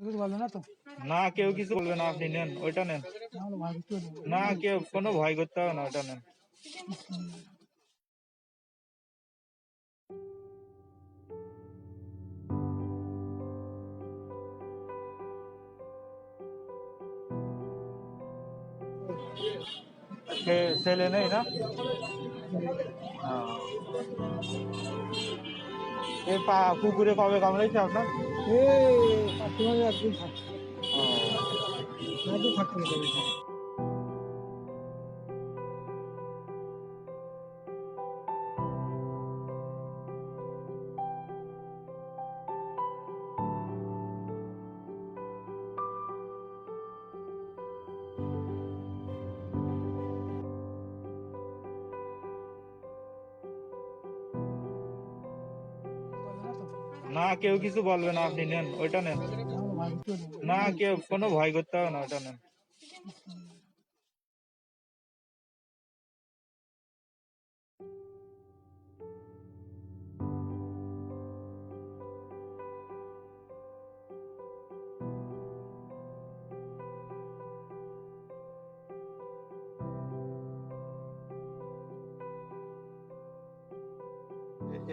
কিছু বলবে না তো? না, কেউ কিছু বলবে না, আপনি নেন, ওইটা নেন। তাহলে ভয় করতে হবে না। না, কেউ কোনো ভয় করতে হবে না, ওইটা নেন। ছেলে নেই না? হ্যাঁ। কুকুরে কবে কামড়াইছে আপনার? কাস্টমারের একদিন থাকছে, ও, একদিন থাকতে হবে। বলবে না তো? না, কেউ কিছু বলবে না, আপনি নেন, ওইটা নেন। তাহলে ভয় করতে হবে না। না, কেউ কোনো ভয় করতে হবে না, ওইটা নেন।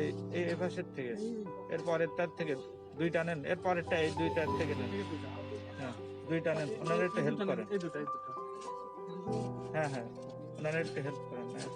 এই এই এই পাশের থেকে, এর পরের তার থেকে দুইটা নেন, এর পরেরটা এই দুইটার থেকে নেন। হ্যাঁ, দুইটা নেন, ওনারা একটু হেল্প করেন। এই দুটো হ্যাঁ হ্যাঁ, ওনারা একটু হেল্প করেন। হ্যাঁ।